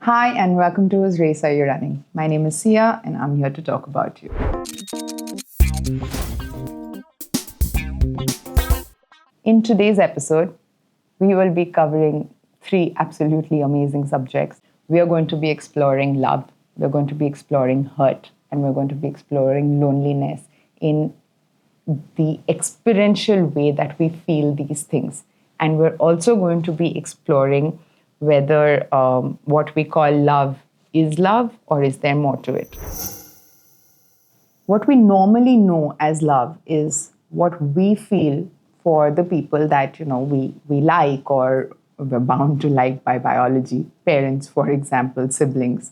Hi, and welcome to Whose Race Are You Running? My name is Sia, and I'm here to talk about you. In today's episode, we will be covering three absolutely amazing subjects. We are going to be exploring love, we're going to be exploring hurt, and we're going to be exploring loneliness in the experiential way that we feel these things. And we're also going to be exploring whether what we call love is love or is there more to it. What we normally know as love is what we feel for the people that we like or we're bound to like by biology, parents, for example, siblings,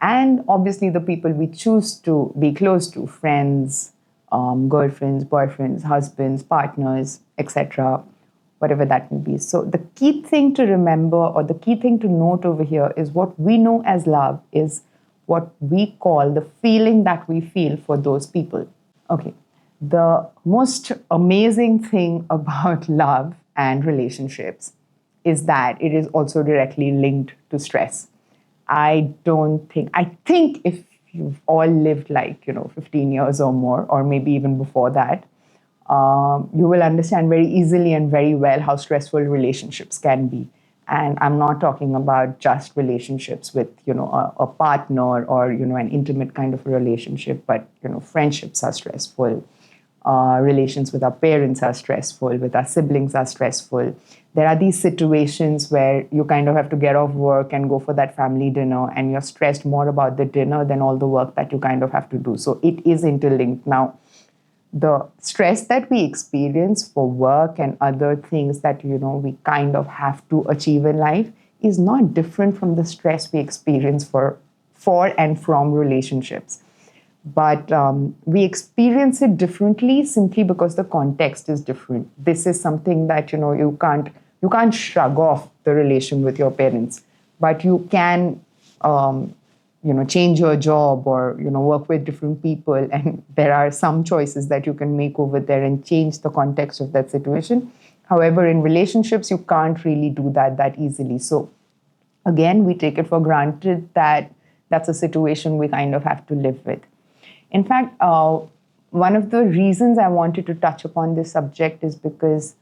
and obviously the people we choose to be close to, friends, girlfriends, boyfriends, husbands, partners, etc., whatever that may be. So the key thing to remember or the key thing to note over here is what we know as love is what we call the feeling that we feel for those people. Okay, the most amazing thing about love and relationships is that it is also directly linked to stress. I think if you've all lived 15 years or more, or maybe even before that, you will understand very easily and very well how stressful relationships can be. And I'm not talking about just relationships with, a partner or, an intimate kind of relationship, but, friendships are stressful. Relations with our parents are stressful, with our siblings are stressful. There are these situations where you kind of have to get off work and go for that family dinner, and you're stressed more about the dinner than all the work that you kind of have to do. So it is interlinked. Now, the stress that we experience for work and other things that we kind of have to achieve in life is not different from the stress we experience for and from relationships. But we experience it differently simply because the context is different. This is something that you can't shrug off the relation with your parents, but you can change your job or work with different people, and there are some choices that you can make over there and change the context of that situation. However, in relationships, you can't really do that easily. So again, we take it for granted that that's a situation we kind of have to live with. In fact, one of the reasons I wanted to touch upon this subject is because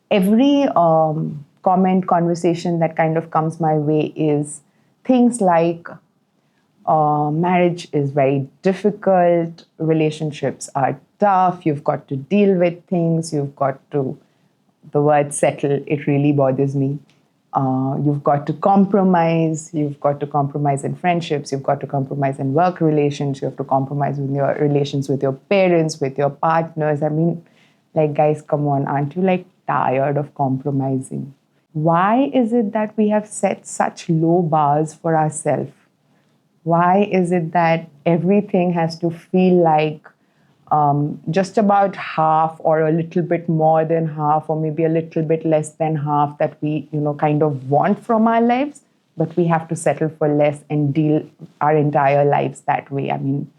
every comment, conversation that kind of comes my way is things like marriage is very difficult, relationships are tough, you've got to deal with things, the word settle, it really bothers me. You've got to compromise in friendships, you've got to compromise in work relations, you have to compromise with your relations with your parents, with your partners. I mean, guys, come on, aren't you tired of compromising? Why is it that we have set such low bars for ourselves? Why is it that everything has to feel like just about half or a little bit more than half or maybe a little bit less than half that we, kind of want from our lives, but we have to settle for less and deal our entire lives that way? I mean,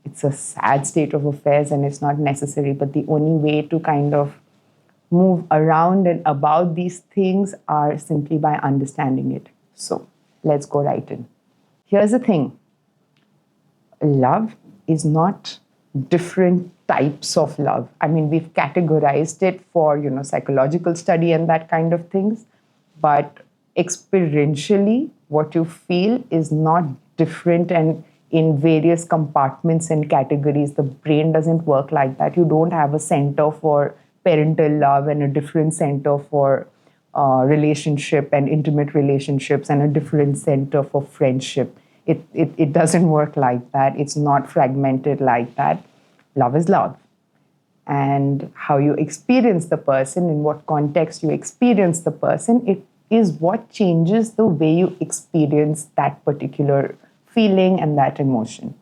it's a sad state of affairs and it's not necessary, but the only way to kind of move around and about these things are simply by understanding it. So let's go right in. Here's the thing. Love is not different types of love. I mean, we've categorized it for, psychological study and that kind of things. But experientially, what you feel is not different and in various compartments and categories. The brain doesn't work like that. You don't have a center for parental love and a different center for relationship and intimate relationships and a different center for friendship. It doesn't work like that. It's not fragmented like that. Love is love. And how you experience the person, in what context you experience the person, it is what changes the way you experience that particular feeling and that emotion.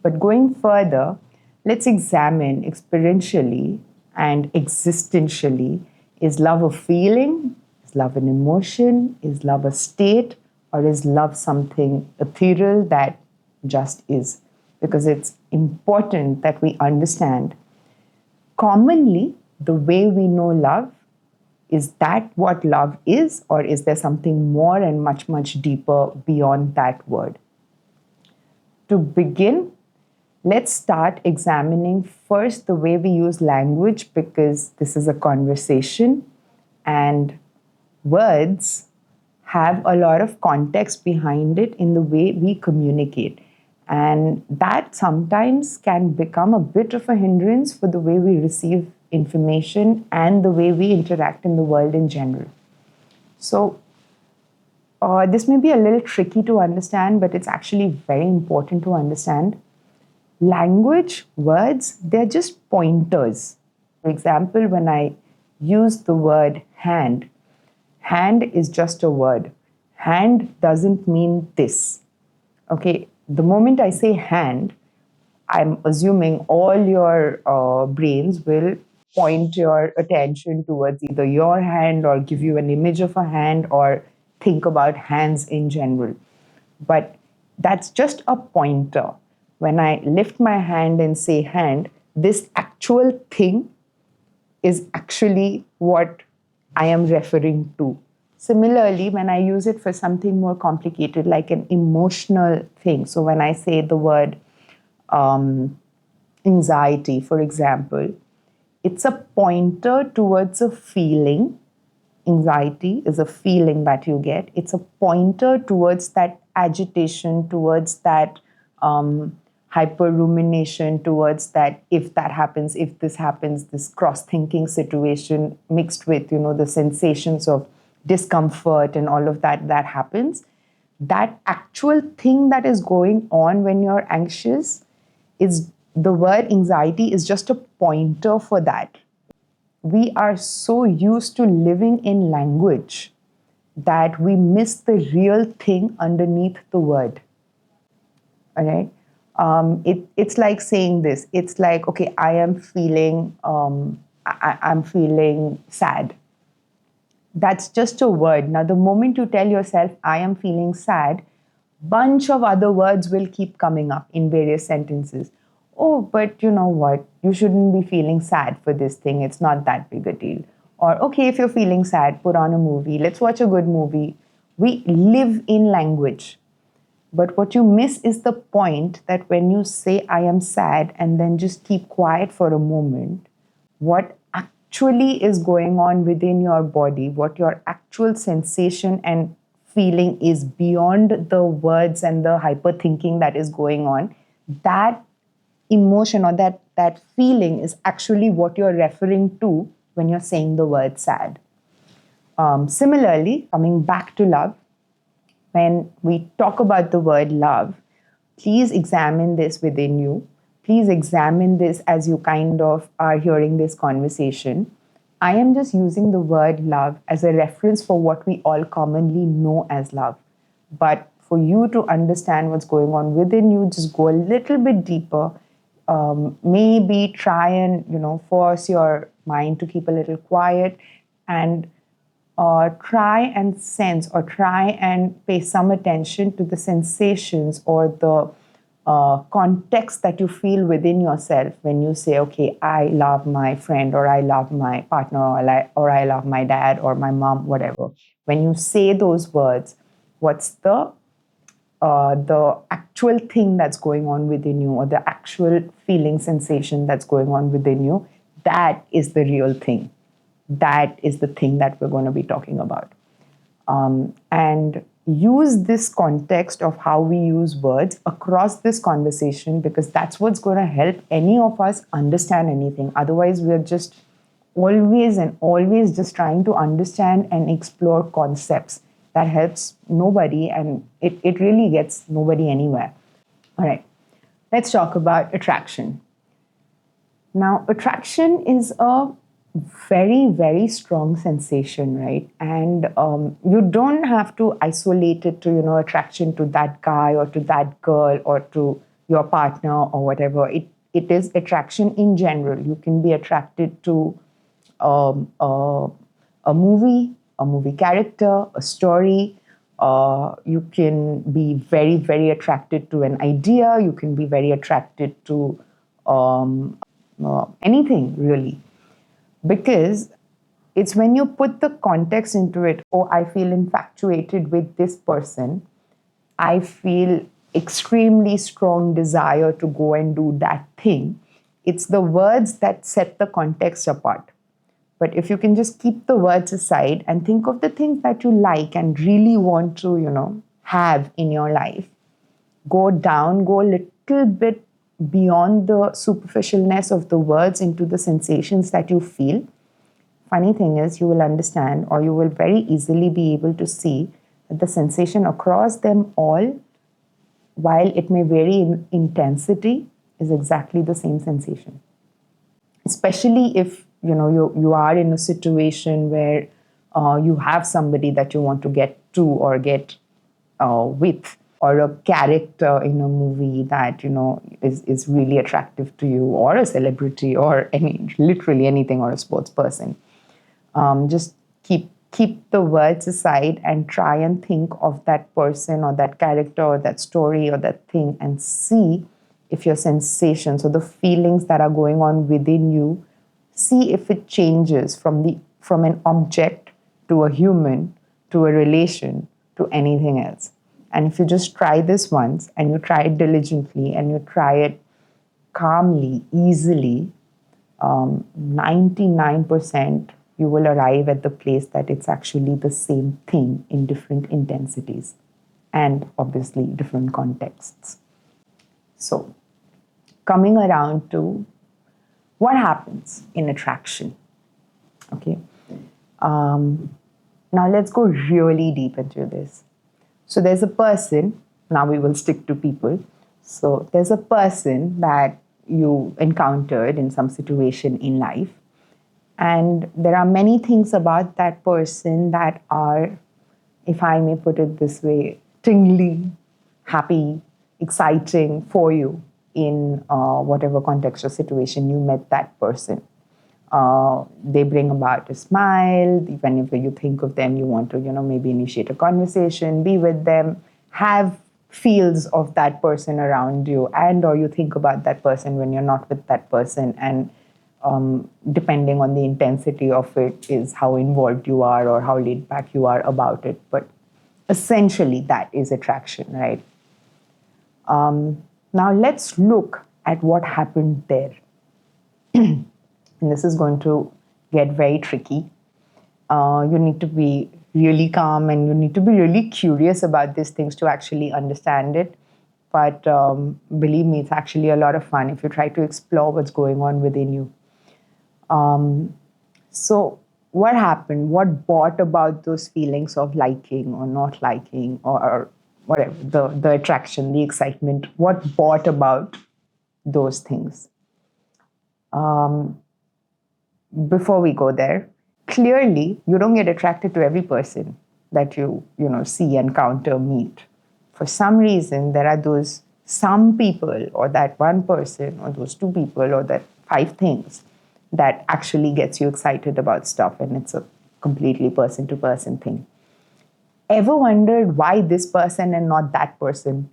But going further, let's examine experientially and existentially, is love a feeling? Is love an emotion? Is love a state? Or is love something ethereal that just is? Because it's important that we understand commonly the way we know love Is that what love is, or is there something more and much, much deeper beyond that word? To begin, let's start examining first the way we use language, because this is a conversation and words have a lot of context behind it in the way we communicate. And that sometimes can become a bit of a hindrance for the way we receive information and the way we interact in the world in general. So, this may be a little tricky to understand, but it's actually very important to understand. Language, words, they're just pointers. For example, when I use the word hand, hand is just a word. Hand doesn't mean this. Okay, the moment I say hand, I'm assuming all your brains will point your attention towards either your hand or give you an image of a hand or think about hands in general. But that's just a pointer. When I lift my hand and say hand, this actual thing is actually what I am referring to. Similarly, when I use it for something more complicated, like an emotional thing, so when I say the word anxiety, for example, it's a pointer towards a feeling. Anxiety is a feeling that you get. It's a pointer towards that agitation, towards that hyper rumination, towards that if that happens, if this happens, this cross thinking situation mixed with, the sensations of discomfort and all of that happens. That actual thing that is going on when you're anxious is the word anxiety is just a pointer for that. We are so used to living in language that we miss the real thing underneath the word. All right. It's like saying this. It's like, okay, I am feeling, I'm feeling sad. That's just a word. Now, the moment you tell yourself, I am feeling sad, bunch of other words will keep coming up in various sentences. Oh, but you know what? You shouldn't be feeling sad for this thing. It's not that big a deal. Or, okay, if you're feeling sad, put on a movie. Let's watch a good movie. We live in language. But what you miss is the point that when you say, I am sad, and then just keep quiet for a moment, what actually is going on within your body, what your actual sensation and feeling is beyond the words and the hyper thinking that is going on, that emotion or that feeling is actually what you're referring to when you're saying the word sad. Similarly, coming back to love, when we talk about the word love, please examine this within you. Please examine this as you kind of are hearing this conversation. I am just using the word love as a reference for what we all commonly know as love. But for you to understand what's going on within you, just go a little bit deeper. Maybe try and force your mind to keep a little quiet and try and sense or try and pay some attention to the sensations or the context that you feel within yourself when you say, okay, I love my friend or I love my partner or I love my dad or my mom, whatever. When you say those words, what's the actual thing that's going on within you or the actual feeling sensation that's going on within you? That is the real thing. That is the thing that we're going to be talking about. And use this context of how we use words across this conversation, because that's what's going to help any of us understand anything. Otherwise, we're just always and always just trying to understand and explore concepts. That helps nobody, and it really gets nobody anywhere. All right, let's talk about attraction. Now, attraction is a very, very strong sensation, right? And you don't have to isolate it to, attraction to that guy or to that girl or to your partner or whatever. It is attraction in general. You can be attracted to a movie character, a story. You can be very, very attracted to an idea. You can be very attracted to anything, really. Because It's when you put the context into it. Oh, I feel infatuated with this person. I feel extremely strong desire to go and do that thing. It's the words that set the context apart. But if you can just keep the words aside and think of the things that you like and really want to, have in your life, go down, go a little bit beyond the superficialness of the words into the sensations that you feel. Funny thing is, you will understand, or you will very easily be able to see that the sensation across them all, while it may vary in intensity, is exactly the same sensation. Especially if you are in a situation where you have somebody that you want to get to or get with, or a character in a movie that is really attractive to you, or a celebrity, or literally anything, or a sports person. Just keep the words aside and try and think of that person or that character or that story or that thing, and see if your sensations or the feelings that are going on within you, see if it changes from an object to a human to a relation to anything else. And if you just try this once, and you try it diligently, and you try it calmly, easily, 99% you will arrive at the place that it's actually the same thing in different intensities and obviously different contexts. So, coming around to what happens in attraction. Okay. Now let's go really deep into this. So there's a person, now we will stick to people. So there's a person that you encountered in some situation in life. And there are many things about that person that are, if I may put it this way, tingly, happy, exciting for you in whatever context or situation you met that person. They bring about a smile. Whenever you think of them, you want to, maybe initiate a conversation, be with them, have feels of that person around you, and or you think about that person when you're not with that person. And depending on the intensity of it is how involved you are or how laid back you are about it. But essentially, that is attraction, right? Now let's look at what happened there. And this is going to get very tricky. You need to be really calm, and you need to be really curious about these things to actually understand it. But believe me, it's actually a lot of fun if you try to explore what's going on within you. So what happened? What brought about those feelings of liking or not liking, or whatever, the attraction, the excitement? What brought about those things? Before we go there, clearly you don't get attracted to every person that you see, encounter, meet. For some reason, there are those some people, or that one person, or those two people, or that 5 things that actually gets you excited about stuff, and it's a completely person to person thing. Ever wondered why this person and not that person?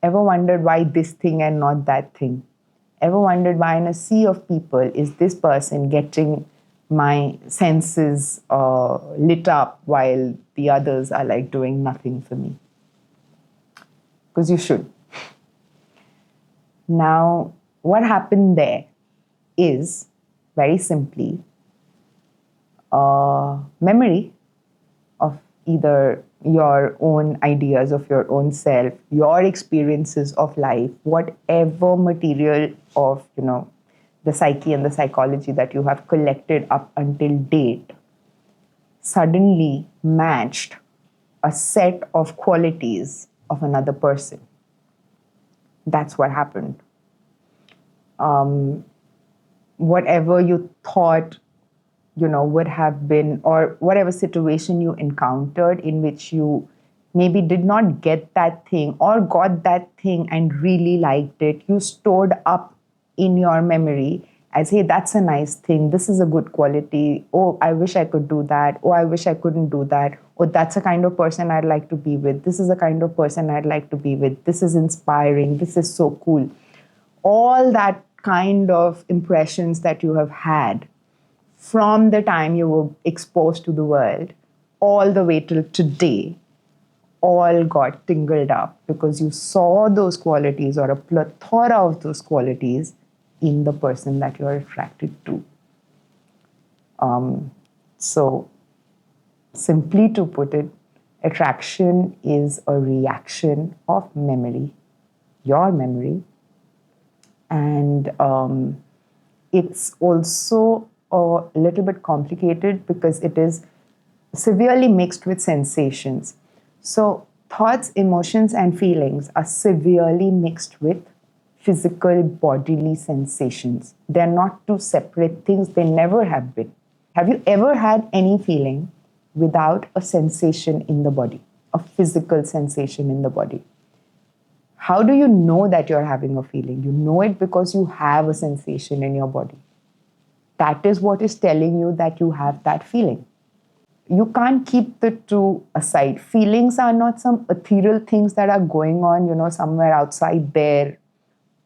Ever wondered why this thing and not that thing? Ever wondered why in a sea of people is this person getting my senses lit up while the others are like doing nothing for me? Because you should. Now, what happened there is very simply memory of either your own ideas of your own self, your experiences of life, whatever material of, the psyche and the psychology that you have collected up until date, suddenly matched a set of qualities of another person. That's what happened. Whatever you thought would have been, or whatever situation you encountered in which you maybe did not get that thing or got that thing and really liked it, you stored up in your memory as, hey, that's a nice thing, this is a good quality, oh, I wish I could do that, oh, I wish I couldn't do that, oh, that's a kind of person I'd like to be with, this is a kind of person I'd like to be with, this is inspiring, this is so cool. All that kind of impressions that you have had from the time you were exposed to the world all the way till today, all got tingled up because you saw those qualities or a plethora of those qualities in the person that you're attracted to. So, simply to put it, attraction is a reaction of memory, your memory, and it's also a little bit complicated because it is severely mixed with sensations. So, thoughts, emotions, and feelings are severely mixed with physical bodily sensations. They're not two separate things, they never have been. Have you ever had any feeling without a sensation in the body, a physical sensation in the body? How do you know that you're having a feeling? You know it because you have a sensation in your body. That is what is telling you that you have that feeling. You can't keep the two aside. Feelings are not some ethereal things that are going on, somewhere outside there.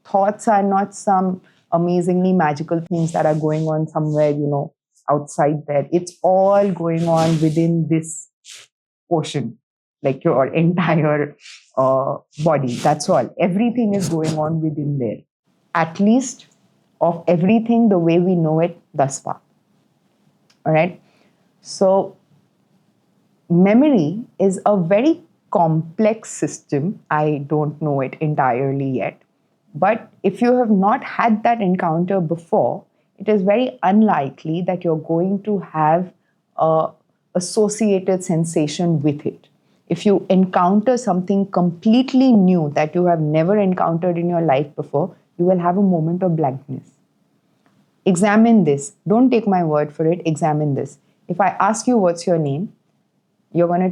Thoughts are not some amazingly magical things that are going on somewhere, outside there. It's all going on within this portion, like your entire body. That's all. Everything is going on within there. At least of everything the way we know it thus far. All right. So, memory is a very complex system. I don't know it entirely yet. But if you have not had that encounter before, it is very unlikely that you're going to have a associated sensation with it. If you encounter something completely new that you have never encountered in your life before, you will have a moment of blankness. Examine this. Don't take my word for it. Examine this. If I ask you what's your name, you're not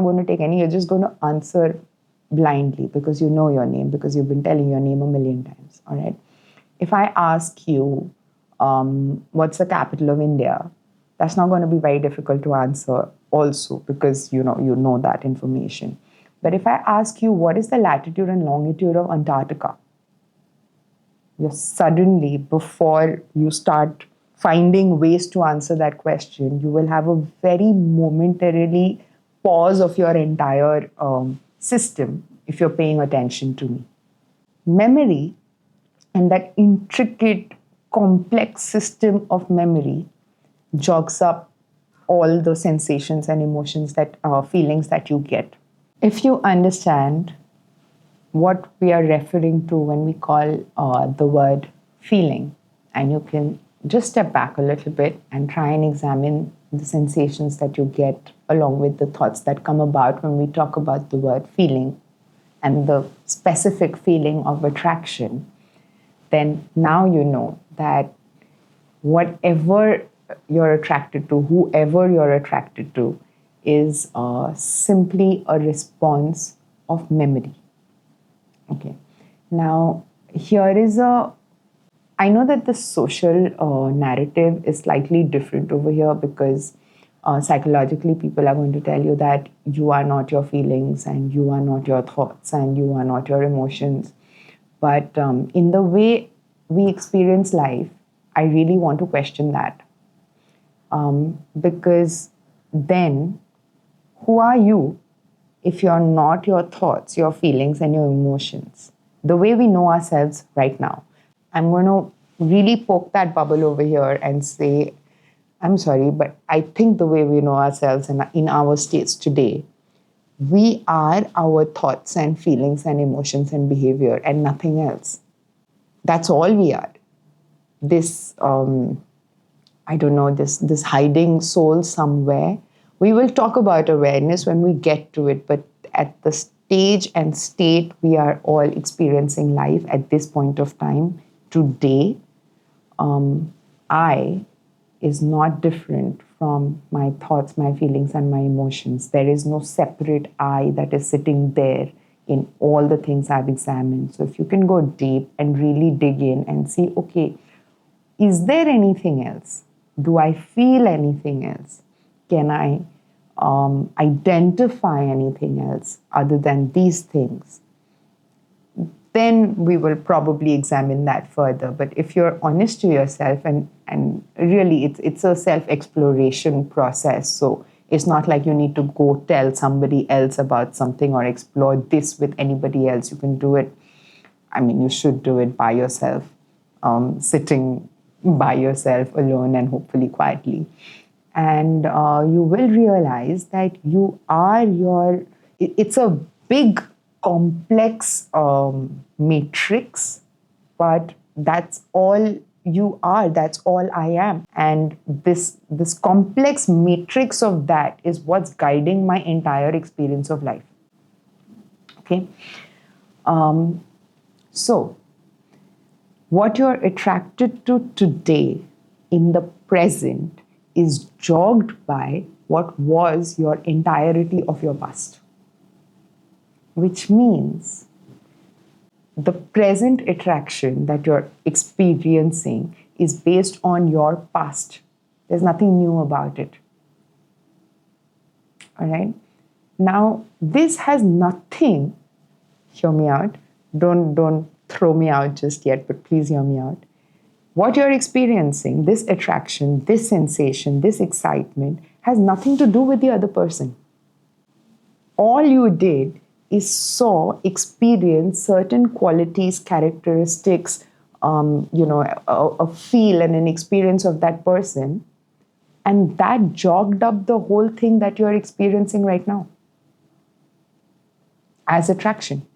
going to take any, you're just going to answer blindly because you know your name, because you've been telling your name a million times. All right. If I ask you, what's the capital of India, that's not going to be very difficult to answer also because you know that information. But if I ask you, what is the latitude and longitude of Antarctica, you're suddenly, before you start finding ways to answer that question, you will have a very momentarily pause of your entire system if you're paying attention to me. Memory and that intricate, complex system of memory jogs up all the sensations and emotions that feelings that you get. If you understand what we are referring to when we call the word feeling, and you can just step back a little bit and try and examine the sensations that you get along with the thoughts that come about when we talk about the word feeling and the specific feeling of attraction, then now you know that whatever you're attracted to, whoever you're attracted to, is simply a response of memory. Okay. Now, here is I know that the social narrative is slightly different over here because psychologically people are going to tell you that you are not your feelings and you are not your thoughts and you are not your emotions. But in the way we experience life, I really want to question that. Because then, who are you if you're not your thoughts, your feelings, and your emotions? The way we know ourselves right now. I'm going to really poke that bubble over here and say, I'm sorry, but I think the way we know ourselves and in our states today, we are our thoughts and feelings and emotions and behavior and nothing else. That's all we are. This, I don't know, this hiding soul somewhere. We will talk about awareness when we get to it, but at the stage and state we are all experiencing life at this point of time, today, I is not different from my thoughts, my feelings, and my emotions. There is no separate I that is sitting there in all the things I've examined. So if you can go deep and really dig in and see, okay, is there anything else? Do I feel anything else? Can I identify anything else other than these things? then we will probably examine that further. But if you're honest to yourself, and really it's a self-exploration process. So it's not like you need to go tell somebody else about something or explore this with anybody else. You can do it. I mean, you should do it by yourself, sitting by yourself alone and hopefully quietly. And you will realize that you are it's a big, complex matrix, but that's all you are, that's all I am. And this complex matrix of that is what's guiding my entire experience of life. Okay? So, what you're attracted to today in the present is jogged by what was your entirety of your past. Which means the present attraction that you're experiencing is based on your past. There's nothing new about it. All right? Now, this has nothing, hear me out, don't throw me out just yet, but please hear me out. What you're experiencing, this attraction, this sensation, this excitement, has nothing to do with the other person. All you did is experience certain qualities, characteristics, a feel and an experience of that person, and that jogged up the whole thing that you're experiencing right now as attraction.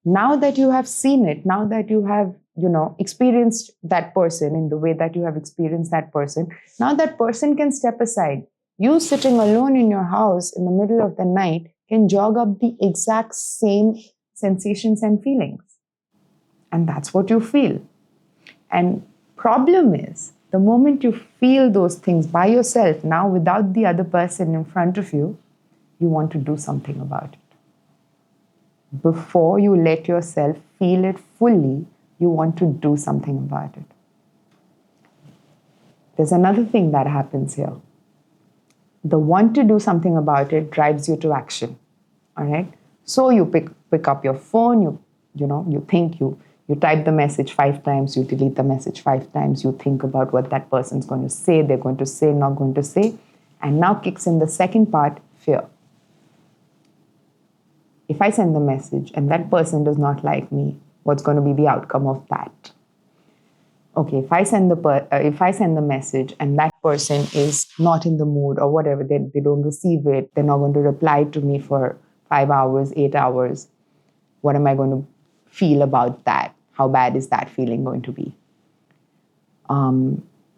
Now that you have seen it, now that you have, experienced that person in the way that you have experienced that person, now that person can step aside. You sitting alone in your house in the middle of the night can jog up the exact same sensations and feelings. And that's what you feel. And problem is, the moment you feel those things by yourself, now without the other person in front of you, you want to do something about it. Before you let yourself feel it fully, you want to do something about it. There's another thing that happens here. The want to do something about it drives you to action. All right? So you pick up your phone, you think, you type the message 5 times, you delete the message 5 times, you think about what that person's going to say, they're going to say, not going to say. And now kicks in the second part, fear. If I send the message and that person does not like me, what's going to be the outcome of that? Okay, if I send the message and that person is not in the mood or whatever, they don't receive it, they're not going to reply to me for 5 hours, 8 hours, what am I going to feel about that? How bad is that feeling going to be?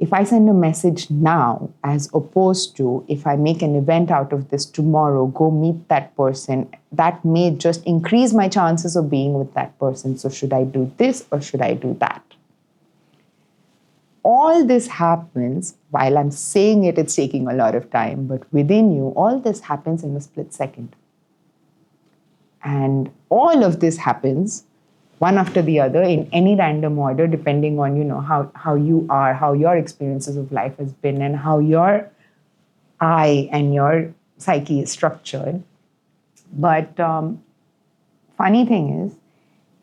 If I send a message now, as opposed to if I make an event out of this tomorrow, go meet that person, that may just increase my chances of being with that person. So should I do this or should I do that? All this happens, while I'm saying it, it's taking a lot of time, but within you, all this happens in a split second. And all of this happens one after the other in any random order, depending on, how you are, how your experiences of life has been, and how your I and your psyche is structured. But funny thing is,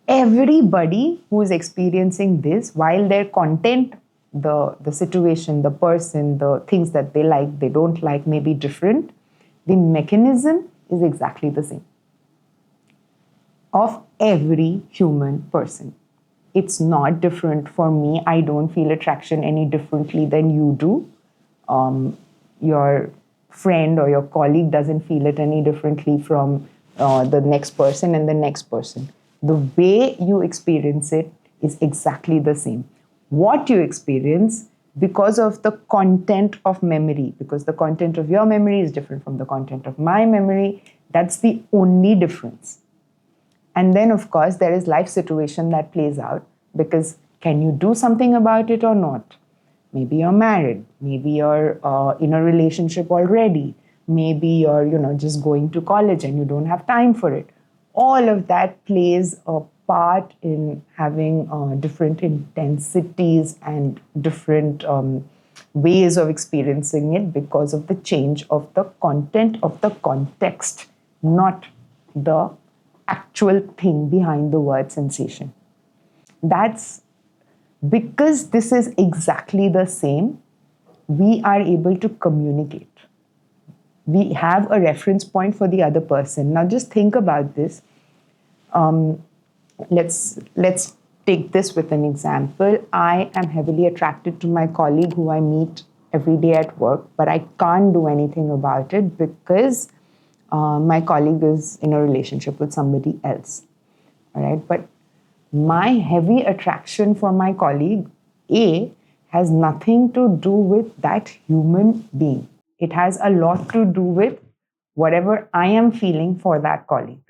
everybody who is experiencing this, while their content, the situation, the person, the things that they like, they don't like may be different, the mechanism is exactly the same of every human person. It's not different for me. I don't feel attraction any differently than you do. Your friend or your colleague doesn't feel it any differently from the next person and the next person. The way you experience it is exactly the same. What you experience, because of the content of memory, because the content of your memory is different from the content of my memory, that's the only difference. And then, of course, there is life situation that plays out, because can you do something about it or not? Maybe you're married. Maybe you're in a relationship already. Maybe you're, just going to college and you don't have time for it. All of that plays a part in having different intensities and different ways of experiencing it, because of the change of the content of the context, not the actual thing behind the word sensation. That's because this is exactly the same, we are able to communicate. We have a reference point for the other person. Now just think about this. Let's take this with an example. I am heavily attracted to my colleague who I meet every day at work, but I can't do anything about it because my colleague is in a relationship with somebody else. All right, but my heavy attraction for my colleague A has nothing to do with that human being. It has a lot to do with whatever I am feeling for that colleague.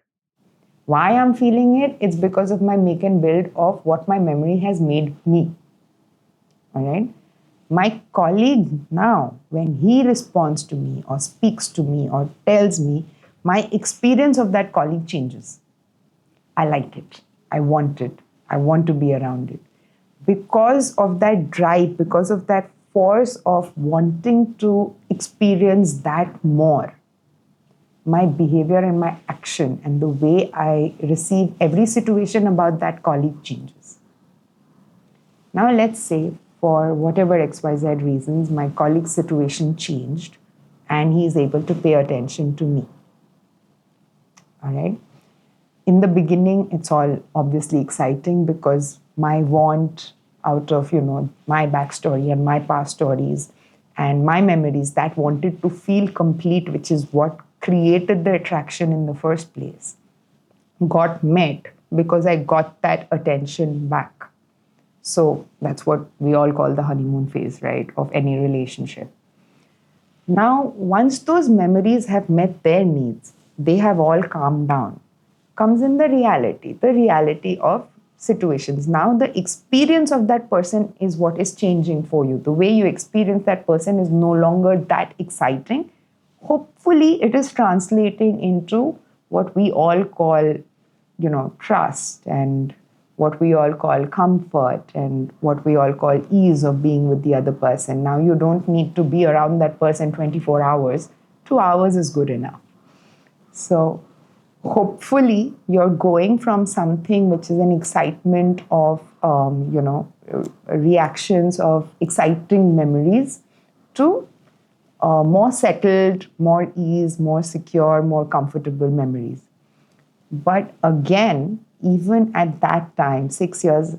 Why I'm feeling it? It's because of my make and build of what my memory has made me. All right. My colleague now, when he responds to me or speaks to me or tells me, my experience of that colleague changes. I like it. I want it. I want to be around it. Because of that drive, because of that force of wanting to experience that more, my behavior and my action and the way I receive every situation about that colleague changes. Now, let's say for whatever XYZ reasons, my colleague's situation changed and he's able to pay attention to me. All right. In the beginning, it's all obviously exciting because my want out of, my backstory and my past stories and my memories that wanted to feel complete, which is what created the attraction in the first place, got met because I got that attention back. So that's what we all call the honeymoon phase, right, of any relationship. Now, once those memories have met their needs, they have all calmed down, comes in the reality of situations. Now, the experience of that person is what is changing for you. The way you experience that person is no longer that exciting. Hopefully, it is translating into what we all call, trust and what we all call comfort and what we all call ease of being with the other person. Now, you don't need to be around that person 24 hours. 2 hours is good enough. So, hopefully, you're going from something which is an excitement of, reactions of exciting memories to more settled, more ease, more secure, more comfortable memories. But again, even at that time, 6 years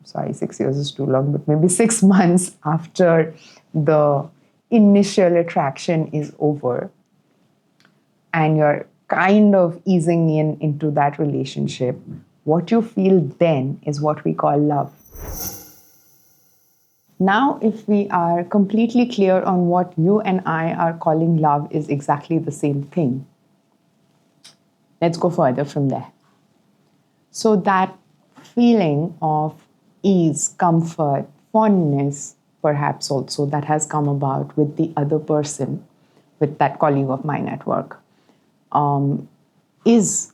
is too long, but maybe 6 months after the initial attraction is over and you're kind of easing into that relationship, what you feel then is what we call love. Now, if we are completely clear on what you and I are calling love is exactly the same thing, let's go further from there. So that feeling of ease, comfort, fondness, perhaps also that has come about with the other person, with that colleague of mine at work, is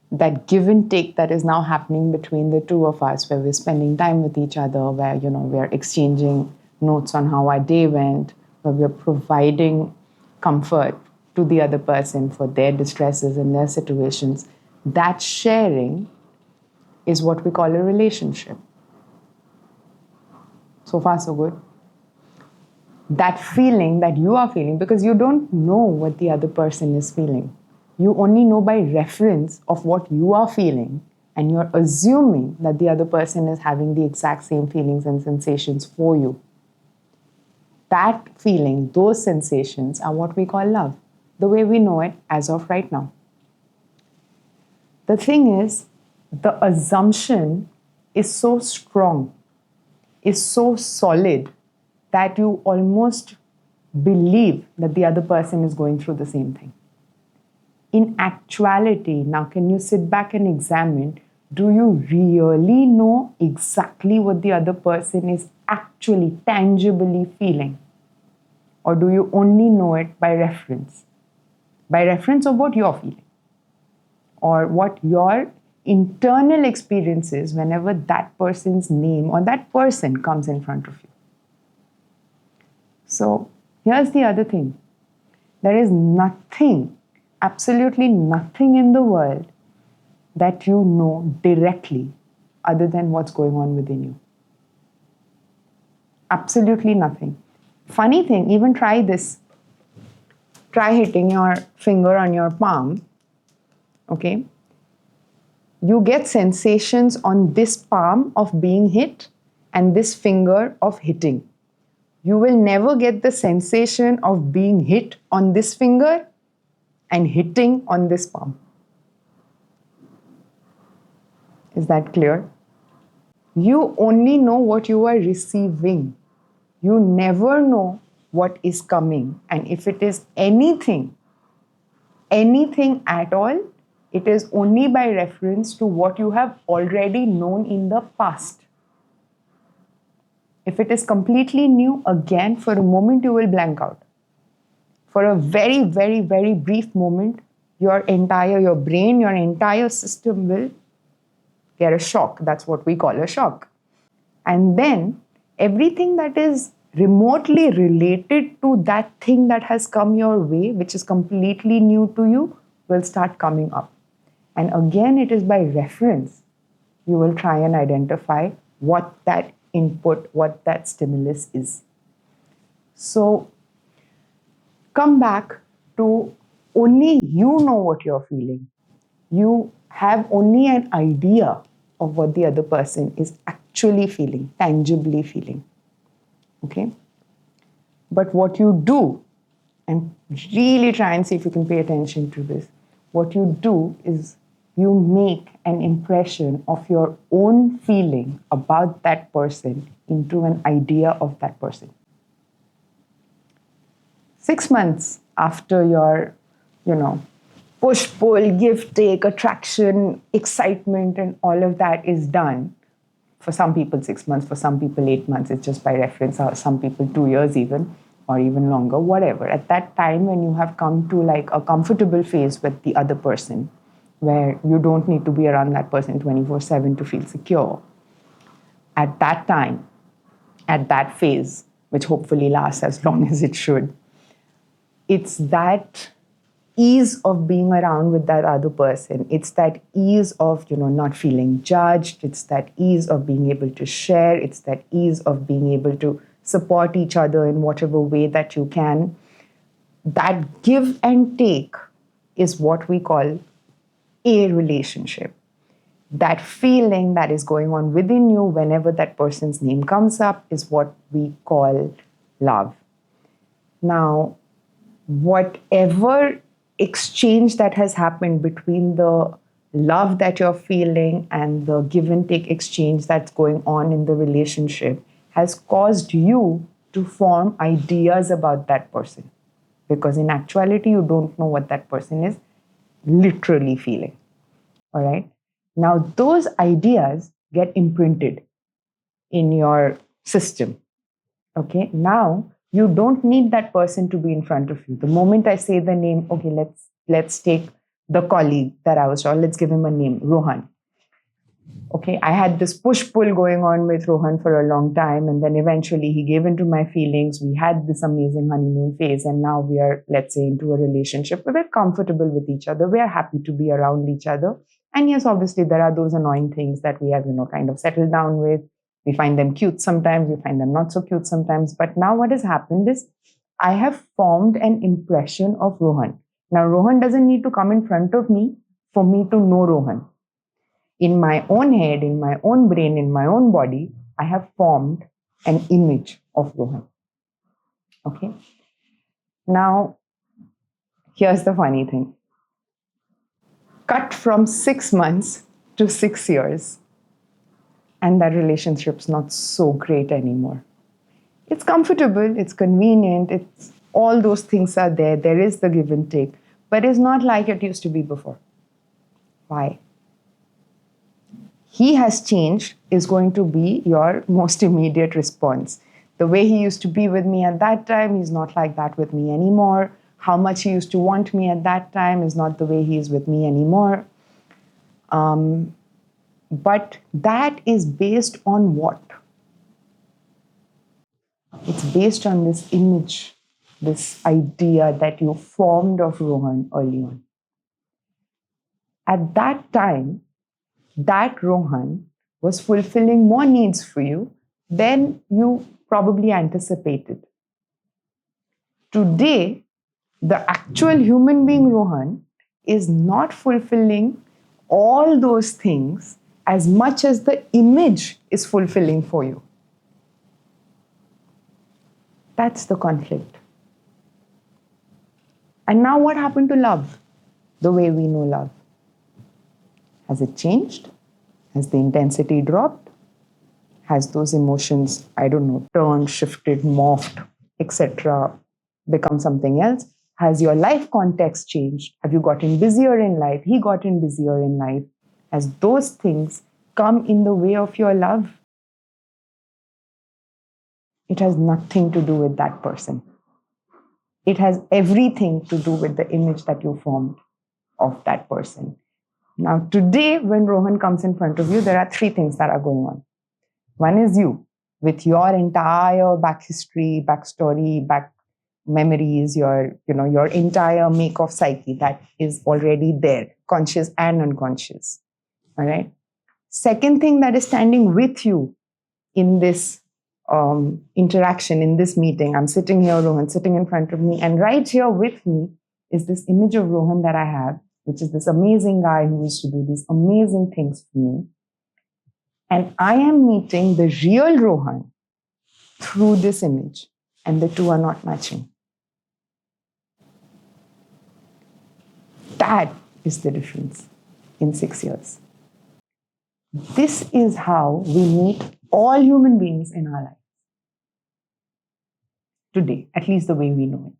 that give and take that is now happening between the two of us, where we're spending time with each other, where, we're exchanging notes on how our day went, where we're providing comfort to the other person for their distresses and their situations. That sharing is what we call a relationship. So far, so good. That feeling that you are feeling, because you don't know what the other person is feeling. You only know by reference of what you are feeling, and you're assuming that the other person is having the exact same feelings and sensations for you. That feeling, those sensations are what we call love, the way we know it as of right now. The thing is, the assumption is so strong, is so solid, that you almost believe that the other person is going through the same thing. In actuality, now can you sit back and examine, do you really know exactly what the other person is actually tangibly feeling? Or do you only know it by reference? By reference of what you're feeling, or what your internal experience is whenever that person's name or that person comes in front of you. So here's the other thing. There is nothing, absolutely nothing in the world that you know directly other than what's going on within you? Absolutely nothing. Funny thing, even try this. Try hitting your finger on your palm, okay? You get sensations on this palm of being hit and this finger of hitting. You will never get the sensation of being hit on this finger and hitting on this palm. Is that clear? You only know what you are receiving. You never know what is coming. And if it is anything at all, it is only by reference to what you have already known in the past. If it is completely new, again, for a moment you will blank out. For a very, very, very brief moment, your brain, your entire system will get a shock. That's what we call a shock. And then everything that is remotely related to that thing that has come your way, which is completely new to you, will start coming up. And again, it is by reference. You will try and identify what that input, what that stimulus is. So come back to only you know what you're feeling. You have only an idea of what the other person is actually feeling, tangibly feeling. Okay? But what you do, and really try and see if you can pay attention to this, what you do is you make an impression of your own feeling about that person into an idea of that person. 6 months after your, push, pull, give, take, attraction, excitement, and all of that is done. For some people, 6 months, for some people, 8 months, it's just by reference, or some people 2 years even, or even longer, whatever. At that time, when you have come to like a comfortable phase with the other person, where you don't need to be around that person 24/7 to feel secure, at that time, at that phase, which hopefully lasts as long as it should, it's that ease of being around with that other person. It's that ease of, not feeling judged. It's that ease of being able to share. It's that ease of being able to support each other in whatever way that you can. That give and take is what we call a relationship. That feeling that is going on within you whenever that person's name comes up is what we call love. Now, whatever exchange that has happened between the love that you're feeling and the give and take exchange that's going on in the relationship has caused you to form ideas about that person. Because in actuality, you don't know what that person is literally feeling. All right. Now, those ideas get imprinted in your system. Okay. Now, you don't need that person to be in front of you. The moment I say the name, okay, let's take the colleague that I was talking, let's give him a name, Rohan. Okay, I had this push-pull going on with Rohan for a long time, and then eventually he gave into my feelings. We had this amazing honeymoon phase, and now we are, let's say, into a relationship. We're comfortable with each other. We are happy to be around each other. And yes, obviously, there are those annoying things that we have, kind of settled down with. We find them cute sometimes, we find them not so cute sometimes. But now what has happened is I have formed an impression of Rohan. Now, Rohan doesn't need to come in front of me for me to know Rohan. In my own head, in my own brain, in my own body, I have formed an image of Rohan. Okay? Now, here's the funny thing. Cut from 6 months to 6 years, and that relationship's not so great anymore. It's comfortable, it's convenient, it's all those things are there. There is the give and take, but it's not like it used to be before. Why? He has changed is going to be your most immediate response. The way he used to be with me at that time, he's not like that with me anymore. How much he used to want me at that time is not the way he is with me anymore. But that is based on what? It's based on this image, this idea that you formed of Rohan early on. At that time, that Rohan was fulfilling more needs for you than you probably anticipated. Today, the actual human being Rohan is not fulfilling all those things as much as the image is fulfilling for you. That's the conflict. And now what happened to love? The way we know love. Has it changed? Has the intensity dropped? Has those emotions, I don't know, turned, shifted, morphed, etc., become something else? Has your life context changed? Have you gotten busier in life? He gotten busier in life? Has those things come in the way of your love? It has nothing to do with that person. It has everything to do with the image that you formed of that person. Now, today, when Rohan comes in front of you, there are three things that are going on. One is you, with your entire back history, backstory, back memories, your entire make of psyche that is already there, conscious and unconscious. All right. Second thing that is standing with you in this interaction, in this meeting, I'm sitting here, Rohan sitting in front of me, and right here with me is this image of Rohan that I have, which is this amazing guy who used to do these amazing things for me. And I am meeting the real Rohan through this image, and the two are not matching. That is the difference in 6 years. This is how we meet all human beings in our lives today, at least the way we know it.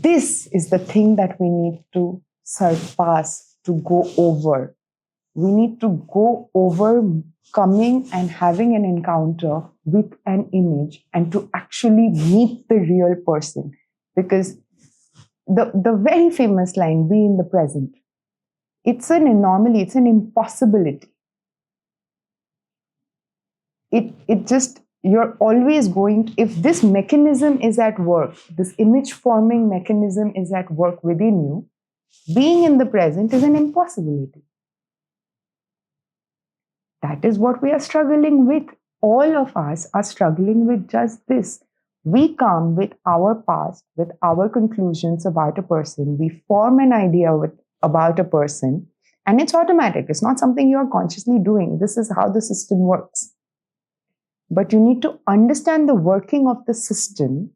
This is the thing that we need to surpass, to go over. We need to go over coming and having an encounter with an image and to actually meet the real person. Because the very famous line, be in the present, it's an anomaly, it's an impossibility. It just, you're always going, if this mechanism is at work, this image forming mechanism is at work within you, being in the present is an impossibility. That is what we are struggling with. All of us are struggling with just this. We come with our past, with our conclusions about a person. We form an idea about a person, and it's automatic. It's not something you're consciously doing. This is how the system works. But you need to understand the working of the system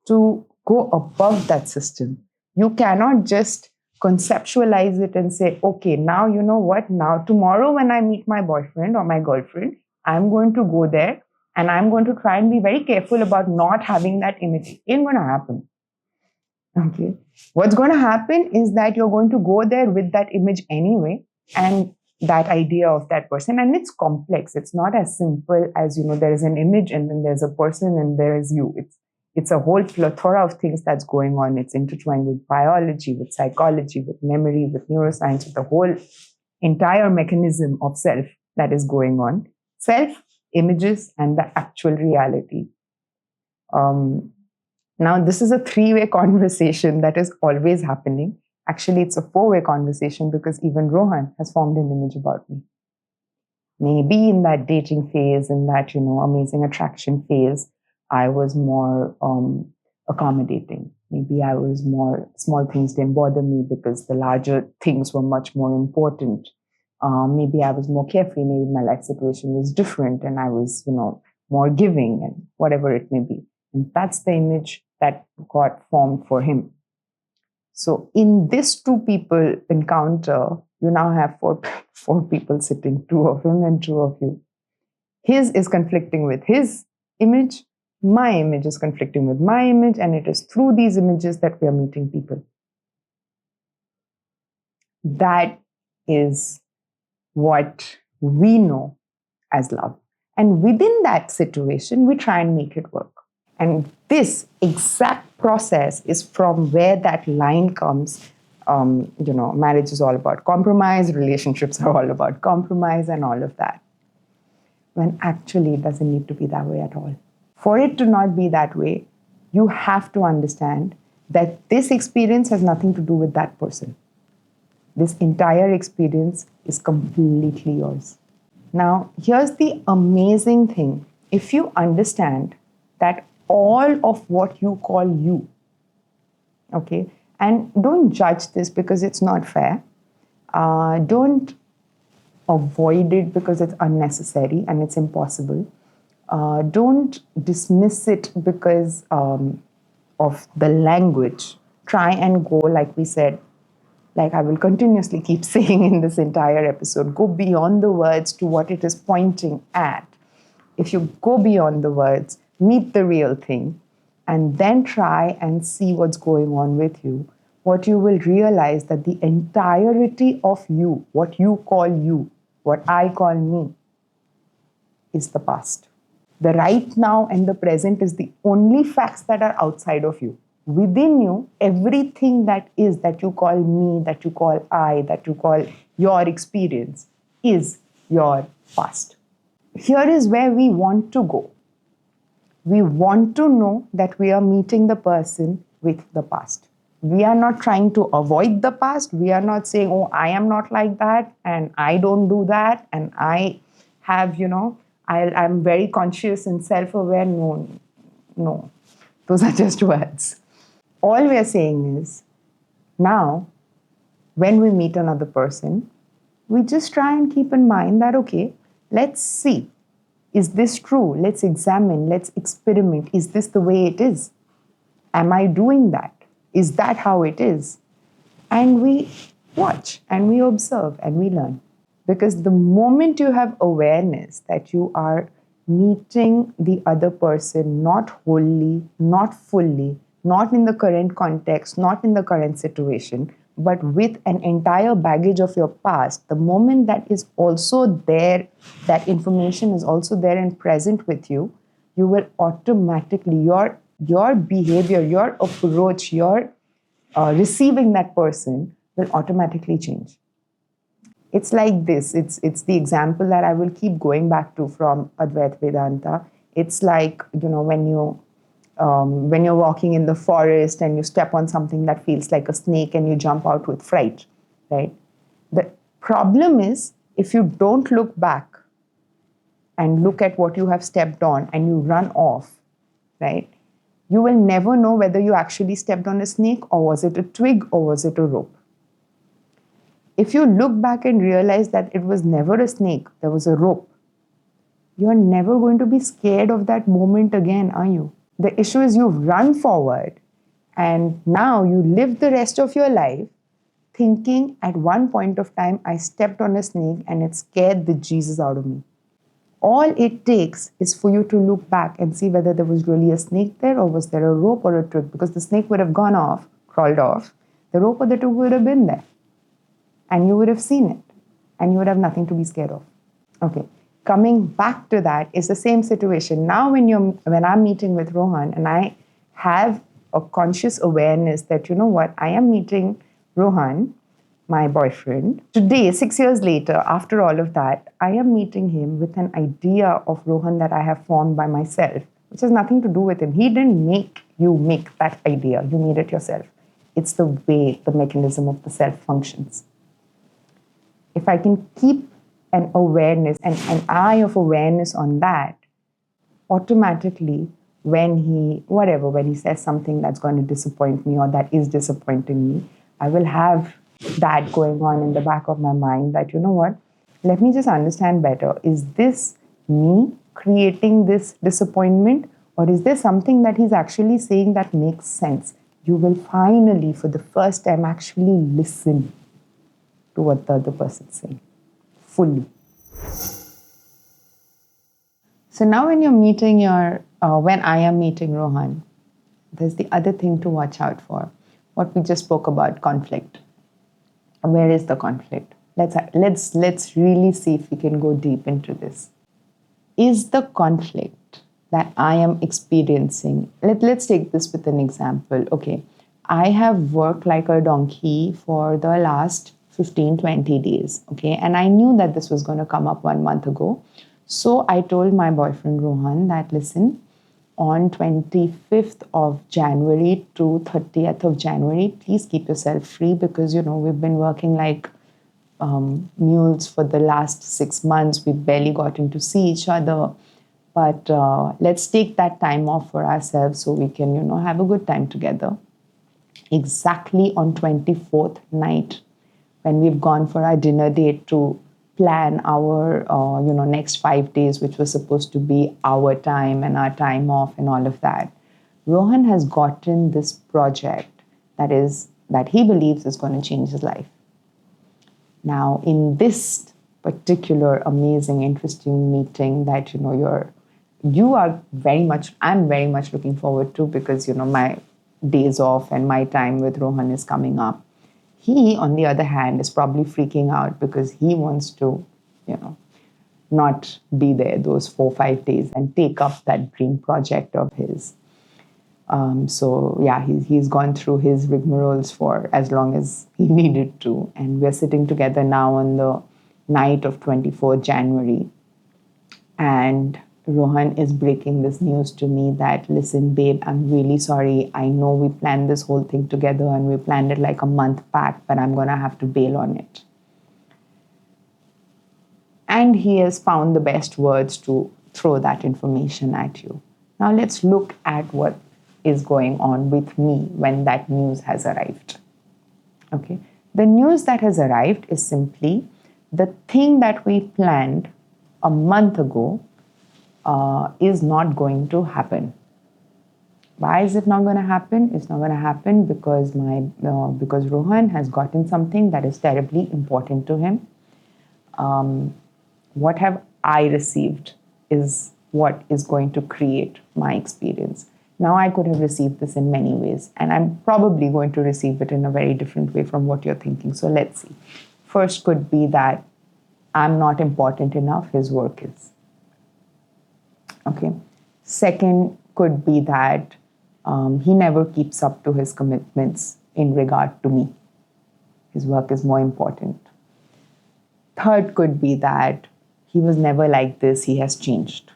to go above that system. You cannot just conceptualize it and say, okay, now you know what? Now, tomorrow when I meet my boyfriend or my girlfriend, I'm going to go there and I'm going to try and be very careful about not having that image. It ain't going to happen. Okay. What's going to happen is that you're going to go there with that image anyway and that idea of that person. And it's complex. It's not as simple as, there is an image and then there's a person and there is you. It's a whole plethora of things that's going on. It's intertwined with biology, with psychology, with memory, with neuroscience, with the whole entire mechanism of self that is going on. Self, images, and the actual reality. Now, this is a three-way conversation that is always happening. Actually, it's a four-way conversation because even Rohan has formed an image about me. Maybe in that dating phase, in that, amazing attraction phase, I was more accommodating. Maybe I was more, small things didn't bother me because the larger things were much more important. Maybe I was more carefree. Maybe my life situation was different and I was, more giving and whatever it may be. And that's the image that got formed for him. So in this two people encounter, you now have four people sitting, two of him and two of you. His is conflicting with his image. My image is conflicting with my image. And it is through these images that we are meeting people. That is what we know as love. And within that situation, we try and make it work. And this exact process is from where that line comes. Marriage is all about compromise, relationships are all about compromise and all of that. When actually it doesn't need to be that way at all. For it to not be that way, you have to understand that this experience has nothing to do with that person. This entire experience is completely yours. Now, here's the amazing thing. If you understand that all of what you call you, okay, and don't judge this because it's not fair. Don't avoid it because it's unnecessary and it's impossible. Don't dismiss it because of the language. Try and go, like we said, like I will continuously keep saying in this entire episode, go beyond the words to what it is pointing at. If you go beyond the words, meet the real thing, and then try and see what's going on with you, what you will realize that the entirety of you, what you call you, what I call me, is the past. The right now and the present is the only facts that are outside of you. Within you, everything that is, that you call me, that you call I, that you call your experience, is your past. Here is where we want to go. We want to know that we are meeting the person with the past. We are not trying to avoid the past. We are not saying, oh, I am not like that, and I don't do that, and I have, I'm very conscious and self-aware. No. Those are just words. All we are saying is, now, when we meet another person, we just try and keep in mind that, okay, let's see. Is this true? Let's examine, let's experiment. Is this the way it is? Am I doing that? Is that how it is? And we watch and we observe and we learn. Because the moment you have awareness that you are meeting the other person not wholly, not fully, not in the current context, not in the current situation, but with an entire baggage of your past, the moment that is also there, that information is also there and present with you, you will automatically, your behavior, your approach, your receiving that person will automatically change. It's like this. It's the example that I will keep going back to from Advaita Vedanta. It's like, when you're walking in the forest and you step on something that feels like a snake and you jump out with fright, right? The problem is, if you don't look back and look at what you have stepped on and you run off, right? You will never know whether you actually stepped on a snake or was it a twig or was it a rope. If you look back and realize that it was never a snake, there was a rope, you're never going to be scared of that moment again, are you? The issue is you've run forward and now you live the rest of your life thinking at one point of time, I stepped on a snake and it scared the Jesus out of me. All it takes is for you to look back and see whether there was really a snake there or was there a rope or a twig, because the snake would have gone off, crawled off, the rope or the twig would have been there and you would have seen it and you would have nothing to be scared of. Okay. Coming back to that is the same situation. Now when I'm meeting with Rohan and I have a conscious awareness that, you know what, I am meeting Rohan, my boyfriend. Today, 6 years later, after all of that, I am meeting him with an idea of Rohan that I have formed by myself, which has nothing to do with him. He didn't make you make that idea. You made it yourself. It's the way the mechanism of the self functions. If I can keep an awareness and an eye of awareness on that, automatically when he says something that's going to disappoint me or that is disappointing me, I will have that going on in the back of my mind that, you know what, let me just understand better. Is this me creating this disappointment, or is there something that he's actually saying that makes sense? You will finally, for the first time, actually listen to what the other person's saying fully. So now when when I am meeting Rohan, there's the other thing to watch out for. What we just spoke about, conflict. Where is the conflict? Let's really see if we can go deep into this. Is the conflict that I am experiencing, let's take this with an example. Okay, I have worked like a donkey for the last 15-20 days, okay, and I knew that this was going to come up 1 month ago. So I told my boyfriend Rohan that, listen, on 25th of January to 30th of January. Please keep yourself free because, we've been working like mules for the last 6 months. We barely gotten to see each other. But let's take that time off for ourselves so we can, have a good time together. Exactly on 24th night, when we've gone for our dinner date to plan our, next 5 days, which was supposed to be our time and our time off and all of that, Rohan has gotten this project that he believes is going to change his life. Now, in this particular amazing, interesting meeting that, I'm very much looking forward to because, my days off and my time with Rohan is coming up. He, on the other hand, is probably freaking out because he wants to, not be there those 4-5 days and take up that dream project of his. He's gone through his rigmaroles for as long as he needed to. And we're sitting together now on the night of 24th January. And Rohan is breaking this news to me that, listen, babe, I'm really sorry. I know we planned this whole thing together and we planned it like a month back, but I'm going to have to bail on it. And he has found the best words to throw that information at you. Now let's look at what is going on with me when that news has arrived. Okay. The news that has arrived is simply the thing that we planned a month ago is not going to happen. Why is it not going to happen? It's not going to happen because because Rohan has gotten something that is terribly important to him. What have I received is what is going to create my experience. Now, I could have received this in many ways, and I'm probably going to receive it in a very different way from what you're thinking. So let's see. First could be that I'm not important enough, his work is. Okay. Second could be that he never keeps up to his commitments in regard to me. His work is more important. Third could be that he was never like this, he has changed.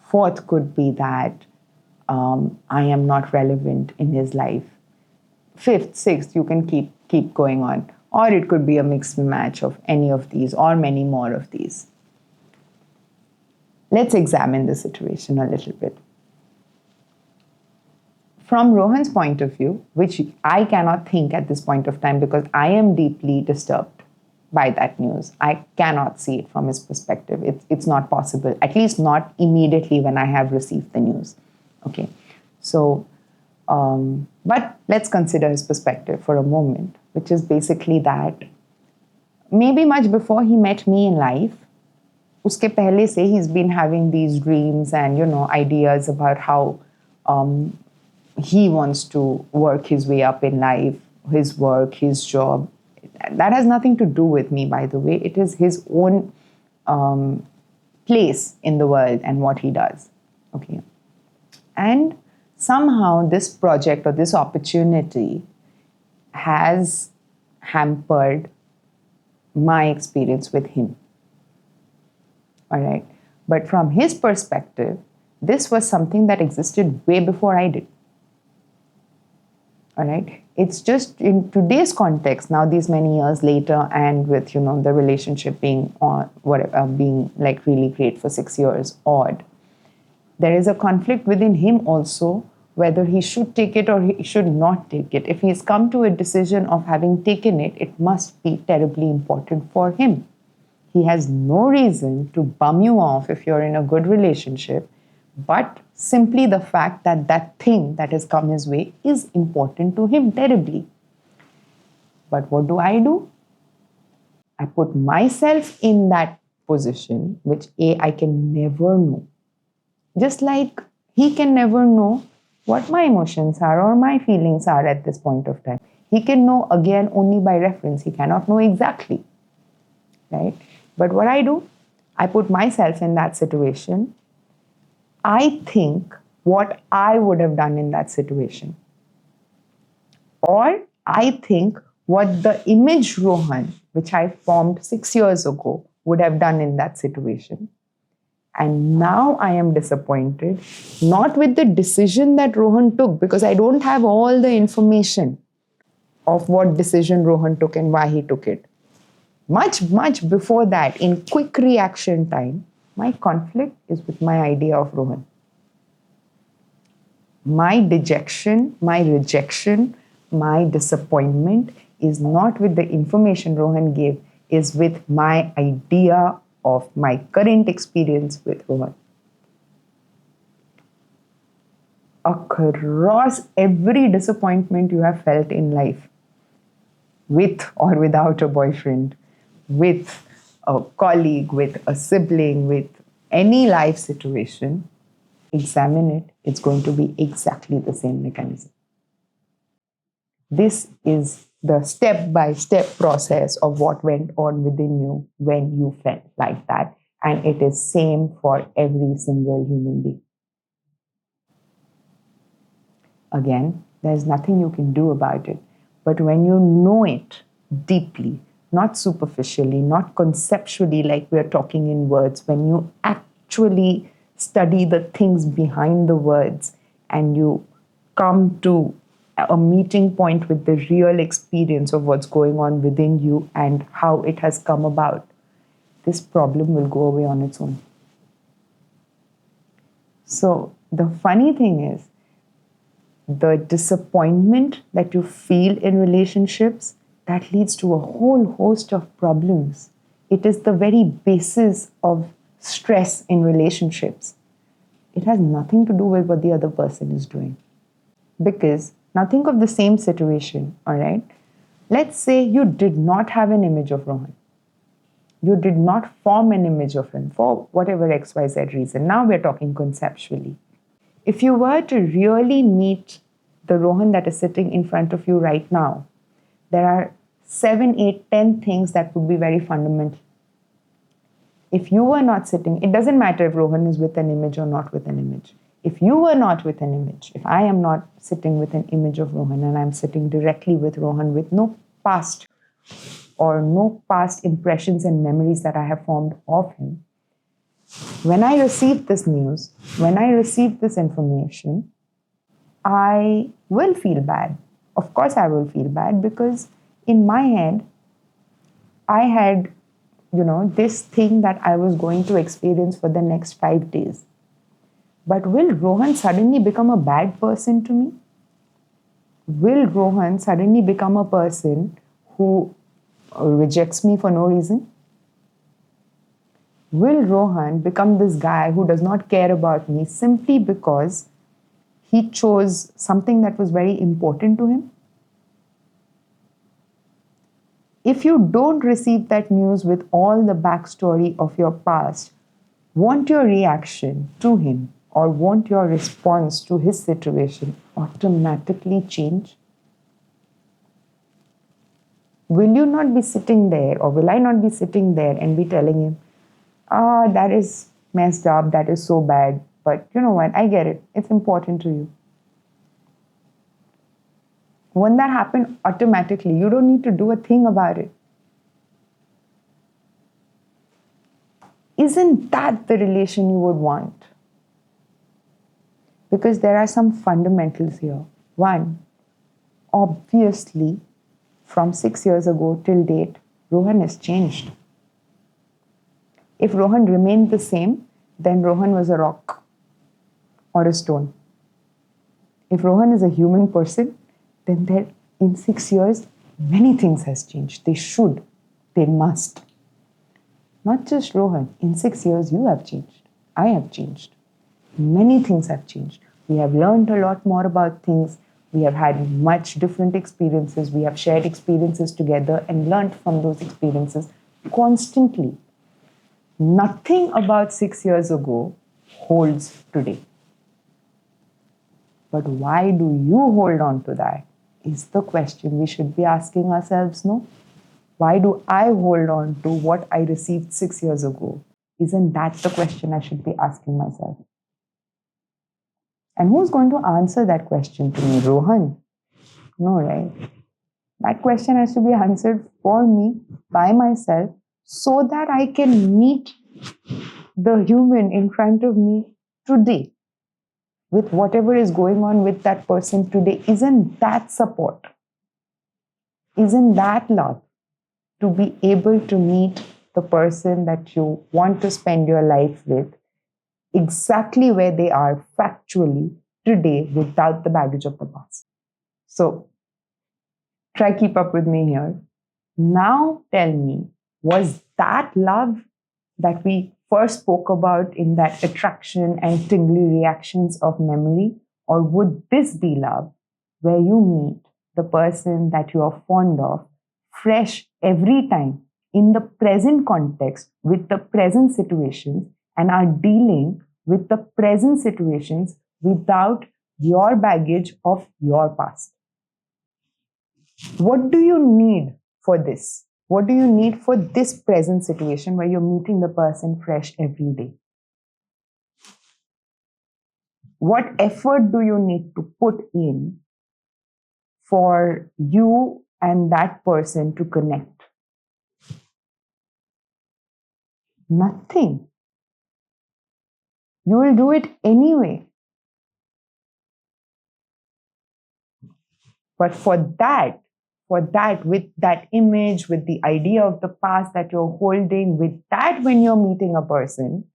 Fourth could be that I am not relevant in his life. Fifth, sixth, you can keep going on. Or it could be a mixed match of any of these or many more of these. Let's examine the situation a little bit. From Rohan's point of view, which I cannot think at this point of time because I am deeply disturbed by that news. I cannot see it from his perspective. It's not possible, at least not immediately when I have received the news. Okay, so, but let's consider his perspective for a moment, which is basically that maybe much before he met me in life, uske pehle se he's been having these dreams and, ideas about how he wants to work his way up in life, his work, his job. That has nothing to do with me, by the way. It is his own place in the world and what he does. Okay. And somehow this project or this opportunity has hampered my experience with him. All right. But from his perspective, this was something that existed way before I did. All right. It's just in today's context, now these many years later, and with, the relationship being being like really great for 6 years odd, there is a conflict within him also, whether he should take it or he should not take it. If he's come to a decision of having taken it, it must be terribly important for him. He has no reason to bum you off if you're in a good relationship, but simply the fact that that thing that has come his way is important to him terribly. But what do? I put myself in that position, which I can never know. Just like he can never know what my emotions are or my feelings are at this point of time. He can know again only by reference. He cannot know exactly. Right? But what do? I put myself in that situation. I think what I would have done in that situation. Or I think what the image Rohan, which I formed 6 years ago, would have done in that situation. And now I am disappointed, not with the decision that Rohan took, because I don't have all the information of what decision Rohan took and why he took it. Much before that, in quick reaction time, my conflict is with my idea of Rohan. My dejection, my rejection, my disappointment is not with the information Rohan gave, is with my idea of my current experience with Rohan. Across every disappointment you have felt in life, with or without a boyfriend, with a colleague, with a sibling, with any life situation, examine it, it's going to be exactly the same mechanism. This is the step-by-step process of what went on within you when you felt like that. And it is same for every single human being. Again, there's nothing you can do about it. But when you know it deeply, not superficially, not conceptually like we're talking in words, when you actually study the things behind the words and you come to a meeting point with the real experience of what's going on within you and how it has come about, this problem will go away on its own. So the funny thing is, the disappointment that you feel in relationships, that leads to a whole host of problems. It is the very basis of stress in relationships. It has nothing to do with what the other person is doing. Because now think of the same situation, all right? Let's say you did not have an image of Rohan. You did not form an image of him for whatever XYZ reason. Now we're talking conceptually. If you were to really meet the Rohan that is sitting in front of you right now, there are 7, 8, 10 things that would be very fundamental. If you were not sitting, it doesn't matter if Rohan is with an image or not with an image. If you were not with an image, if I am not sitting with an image of Rohan and I'm sitting directly with Rohan with no past or no past impressions and memories that I have formed of him, when I receive this news, when I receive this information, I will feel bad. Of course, I will feel bad because in my head, I had, this thing that I was going to experience for the next 5 days. But will Rohan suddenly become a bad person to me? Will Rohan suddenly become a person who rejects me for no reason? Will Rohan become this guy who does not care about me simply because he chose something that was very important to him? If you don't receive that news with all the backstory of your past, won't your reaction to him or won't your response to his situation automatically change? Will you not be sitting there, or will I not be sitting there and be telling him, that is messed up, that is so bad, but you know what, I get it, it's important to you. Won't that happen automatically? You don't need to do a thing about it. Isn't that the relation you would want? Because there are some fundamentals here. One, obviously, from 6 years ago till date, Rohan has changed. If Rohan remained the same, then Rohan was a rock or a stone. If Rohan is a human person, then there, in 6 years, many things has changed. They should, they must. Not just Rohan, in 6 years you have changed. I have changed. Many things have changed. We have learned a lot more about things. We have had much different experiences. We have shared experiences together and learned from those experiences constantly. Nothing about 6 years ago holds today. But why do you hold on to that? Is the question we should be asking ourselves, no? Why do I hold on to what I received 6 years ago? Isn't that the question I should be asking myself? And who's going to answer that question to me? Rohan? No, right? That question has to be answered for me, by myself, so that I can meet the human in front of me today, with whatever is going on with that person today, isn't that support? Isn't that love? To be able to meet the person that you want to spend your life with exactly where they are factually today without the baggage of the past. So try keep up with me here. Now tell me, was that love that we first spoke about in that attraction and tingly reactions of memory? Or would this be love where you meet the person that you are fond of fresh every time in the present context with the present situations and are dealing with the present situations without your baggage of your past? What do you need for this? What do you need for this present situation where you're meeting the person fresh every day? What effort do you need to put in for you and that person to connect? Nothing. You will do it anyway. But with that image, with the idea of the past that you're holding, with that, when you're meeting a person,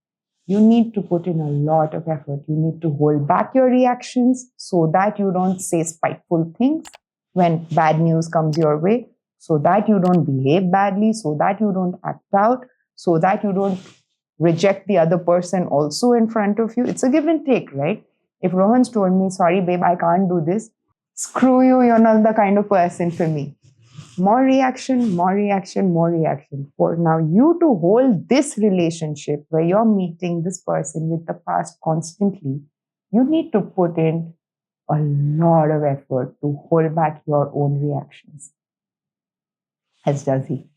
you need to put in a lot of effort. You need to hold back your reactions so that you don't say spiteful things when bad news comes your way, so that you don't behave badly, so that you don't act out, so that you don't reject the other person also in front of you. It's a give and take, right? If Rohan's told me, sorry, babe, I can't do this, screw you, you're not the kind of person for me. More reaction, more reaction, more reaction. For now, you to hold this relationship where you're meeting this person with the past constantly, you need to put in a lot of effort to hold back your own reactions. As does he.